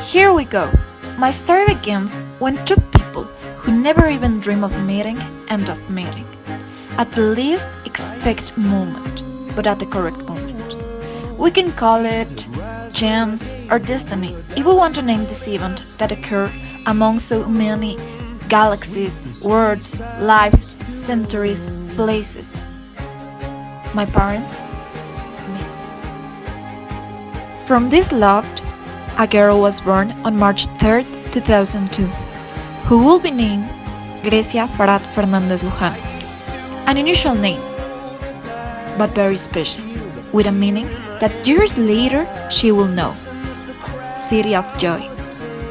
Here we go. My story begins when two people who never even dream of meeting end up meeting. At the least expect moment, but at the correct moment. We can call it chance or destiny if we want to name this event that occurred among so many galaxies, worlds, lives, centuries, places. My parents, me. From this love, a girl was born on March 3rd, 2002, who will be named Grecia Farad Fernandez Luján. An unusual name, but very special, with a meaning that years later she will know. City of Joy.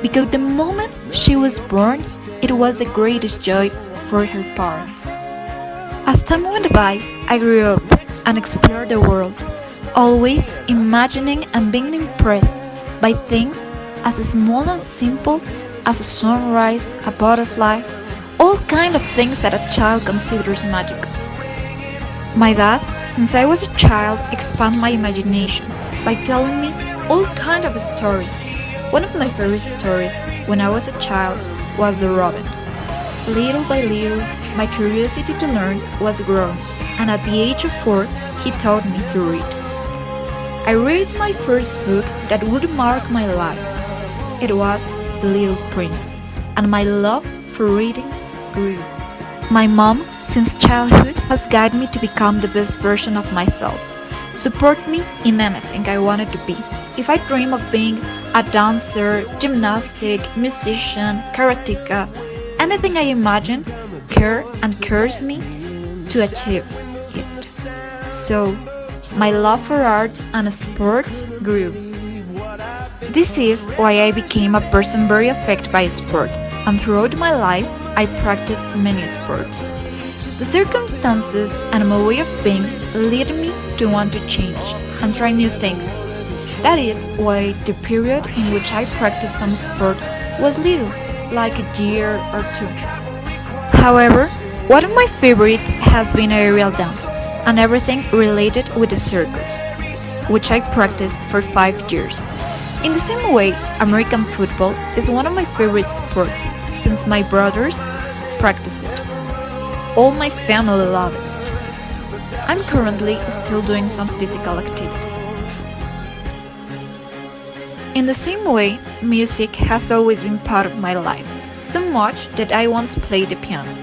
Because the moment she was born, it was the greatest joy for her parents. As time went by, I grew up and explored the world, always imagining and being impressed by things as small and simple as a sunrise, a butterfly, all kind of things that a child considers magical. My dad, since I was a child, expanded my imagination by telling me all kind of stories. One of my favorite stories when I was a child was the robin. Little by little, my curiosity to learn was growing, and at the age of 4, he taught me to read. I read my first book that would mark my life. It was The Little Prince, and my love for reading grew. My mom, since childhood, has guided me to become the best version of myself, support me in anything I wanted to be. If I dream of being a dancer, gymnastic, musician, karateka, anything I imagine, care and cares me to achieve it. So, my love for arts and sports grew. This is why I became a person very affected by sport, and throughout my life I practiced many sports. The circumstances and my way of being led me to want to change and try new things. That is why the period in which I practiced some sport was little, like a year or two. However, one of my favorites has been aerial dance and everything related with the circus, which I practiced for 5 years. In the same way, American football is one of my favorite sports since my brothers practice it. All my family love it. I'm currently still doing some physical activity. In the same way, music has always been part of my life, so much that I once played the piano.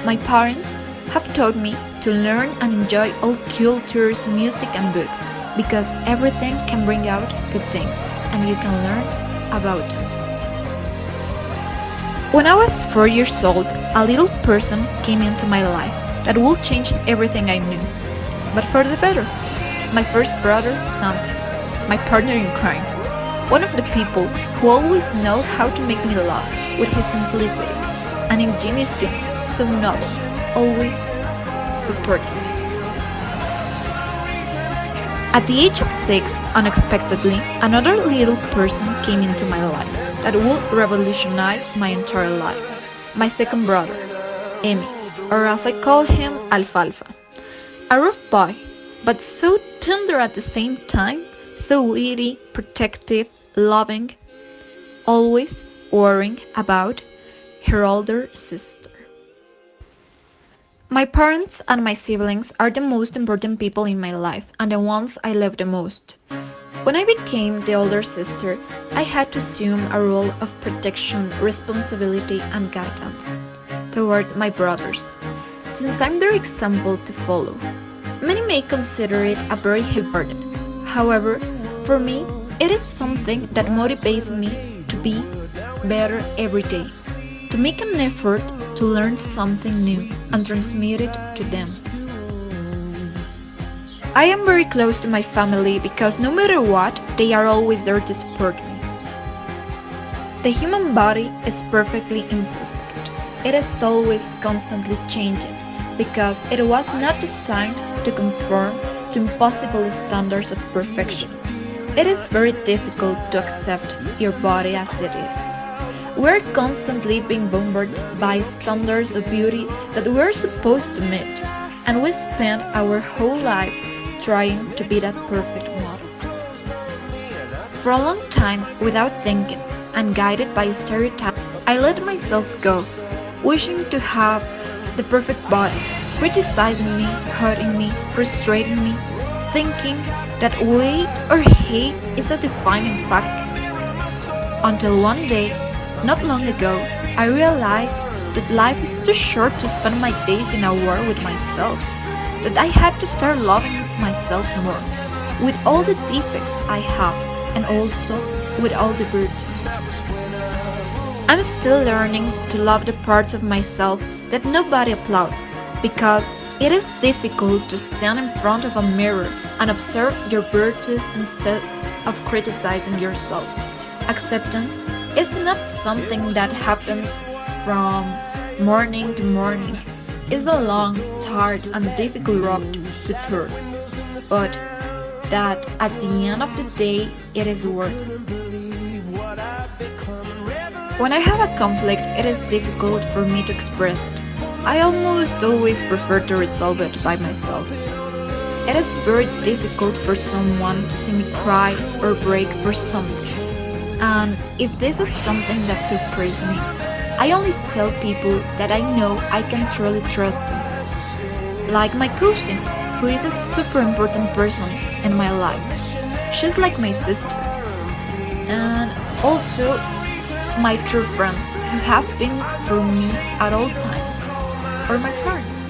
My parents have taught me to learn and enjoy all cultures, music and books, because everything can bring out good things, and you can learn about them. When I was 4 years old, a little person came into my life that would change everything I knew, but for the better. My first brother, Santi, my partner in crime. One of the people who always know how to make me laugh with his simplicity, an ingenious young, so noble, always supportive. At the age of 6, unexpectedly, another little person came into my life that would revolutionize my entire life. My second brother, Emi, or as I call him, Alfalfa. A rough boy, but so tender at the same time, so witty, protective, loving, always worrying about her older sister. My parents and my siblings are the most important people in my life and the ones I love the most. When I became the older sister, I had to assume a role of protection, responsibility and guidance toward my brothers, since I'm their example to follow. Many may consider it a very heavy burden. However, for me, it is something that motivates me to be better every day, to make an effort to learn something new and transmit it to them. I am very close to my family because no matter what, they are always there to support me. The human body is perfectly imperfect. It is always constantly changing because it was not designed to conform to impossible standards of perfection. It is very difficult to accept your body as it is. We're constantly being bombarded by standards of beauty that we're supposed to meet, and we spend our whole lives trying to be that perfect model. For a long time, without thinking, and guided by stereotypes, I let myself go, wishing to have the perfect body, criticizing me, hurting me, frustrating me, thinking that weight or hate is a defining factor. Until one day, not long ago, I realized that life is too short to spend my days in a war with myself, that I had to start loving myself more, with all the defects I have, and also with all the virtues. I'm still learning to love the parts of myself that nobody applauds, because it is difficult to stand in front of a mirror and observe your virtues instead of criticizing yourself. Acceptance is not something that happens from morning to morning. It's a long, tired, and difficult road to turn, but that at the end of the day, it is worth it. When I have a conflict, it is difficult for me to express it. I almost always prefer to resolve it by myself. It is very difficult for someone to see me cry or break for something. And if this is something that surprises me, I only tell people that I know I can truly trust them. Like my cousin, who is a super important person in my life. She's like my sister. And also my true friends who have been through me at all times. Or my parents.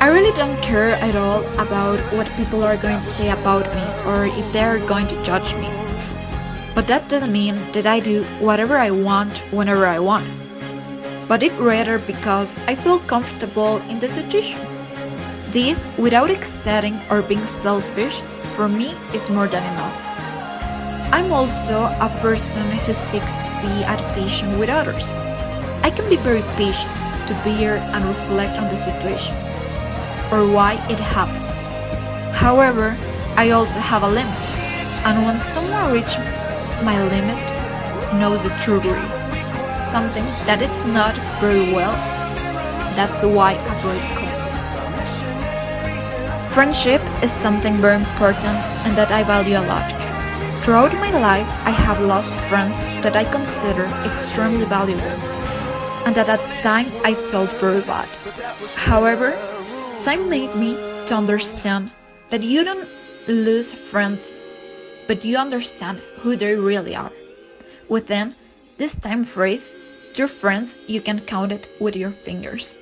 I really don't care at all about what people are going to say about me or if they are going to judge me. But that doesn't mean that I do whatever I want whenever I want. But it rather because I feel comfortable in the situation. This, without exceeding or being selfish, for me is more than enough. I'm also a person who seeks to be at patient with others. I can be very patient to bear and reflect on the situation or why it happened. However, I also have a limit, and when someone reaches my limit, knows the true reason, something that it's not very well, that's why I avoid conflict. Friendship is something very important and that I value a lot. Throughout my life, I have lost friends that I consider extremely valuable, and that at the time I felt very bad. However, time made me to understand that you don't lose friends, but you understand who they really are. Within this time phrase, your friends you can count it with your fingers.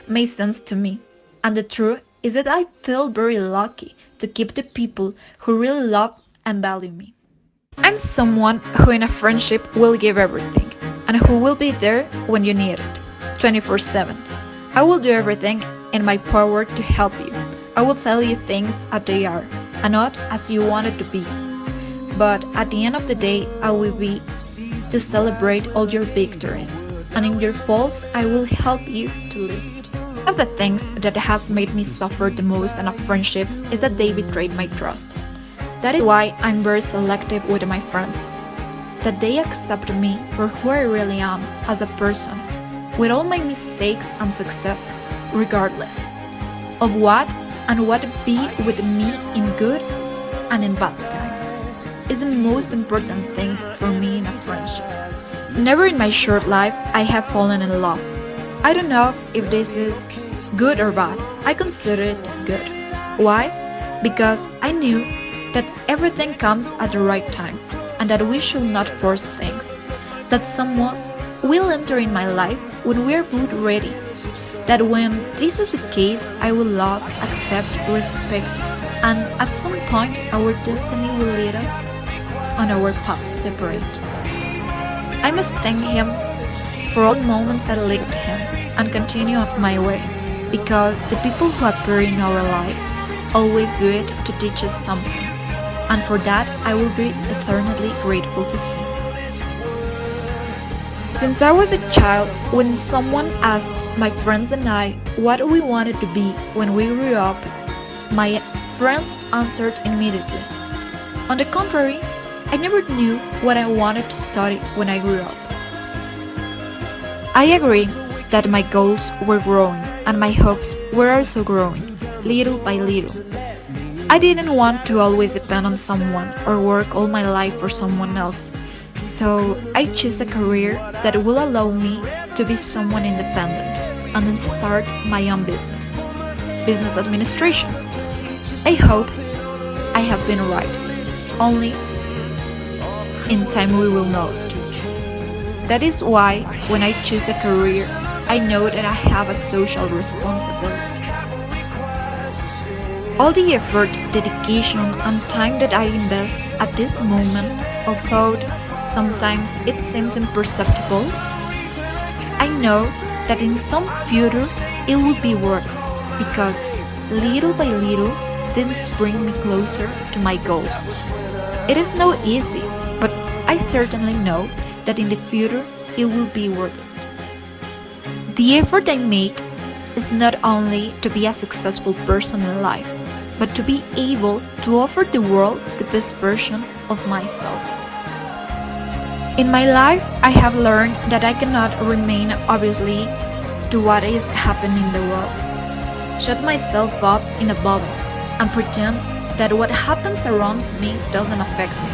Made sense to me, and the truth is that I feel very lucky to keep the people who really love and value me. I'm someone who in a friendship will give everything, and who will be there when you need it, 24/7. I will do everything in my power to help you. I will tell you things as they are, and not as you want it to be. But at the end of the day, I will be to celebrate all your victories, and in your faults, I will help you to lift. One of the things that has made me suffer the most in a friendship is that they betrayed my trust. That is why I'm very selective with my friends. That they accept me for who I really am as a person, with all my mistakes and success, regardless of what and what be with me in good and in bad times, is the most important thing for me in a friendship. Never in my short life I have fallen in love. I don't know if this is good or bad. I consider it good. Why? Because I knew that everything comes at the right time, and that we should not force things. That someone will enter in my life when we are both ready. That when this is the case, I will love, accept, respect, and at some point our destiny will lead us on our path separate. I must thank him for all the moments I lived with him and continue on my way, because the people who appear in our lives always do it to teach us something. And for that, I will be eternally grateful to him. Since I was a child, when someone asked my friends and I what we wanted to be when we grew up, my friends answered immediately. On the contrary, I never knew what I wanted to study when I grew up. I agree that my goals were growing and my hopes were also growing, little by little. I didn't want to always depend on someone or work all my life for someone else. So I chose a career that will allow me to be someone independent and then start my own business administration. I hope I have been right. Only in time we will know it. That is why when I choose a career, I know that I have a social responsibility. All the effort, dedication, and time that I invest at this moment, although sometimes it seems imperceptible, I know that in some future it will be worth it because little by little things bring me closer to my goals. It is not easy, but I certainly know that in the future it will be worth it. The effort I make is not only to be a successful person in life, but to be able to offer the world the best version of myself. In my life, I have learned that I cannot remain obviously to what is happening in the world, shut myself up in a bubble, and pretend that what happens around me doesn't affect me.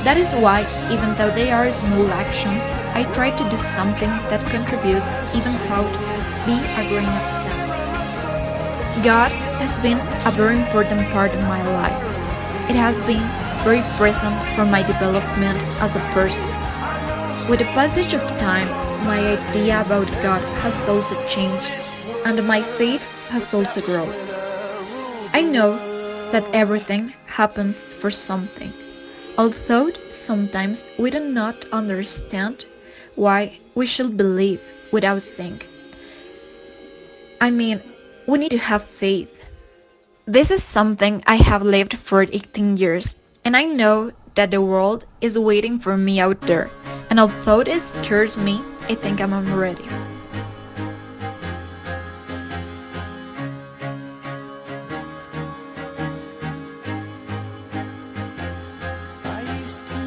That is why, even though they are small actions, I try to do something that contributes even though be a grain of sand. God has been a very important part of my life. It has been very present for my development as a person. With the passage of time, my idea about God has also changed, and my faith has also grown. I know that everything happens for something, although sometimes we do not understand why we should believe without seeing. I mean, we need to have faith. This is something I have lived for 18 years, and I know that the world is waiting for me out there, and although it scares me, I think I'm ready. I used to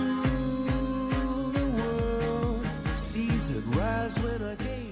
rule the world, seas would rise when I gave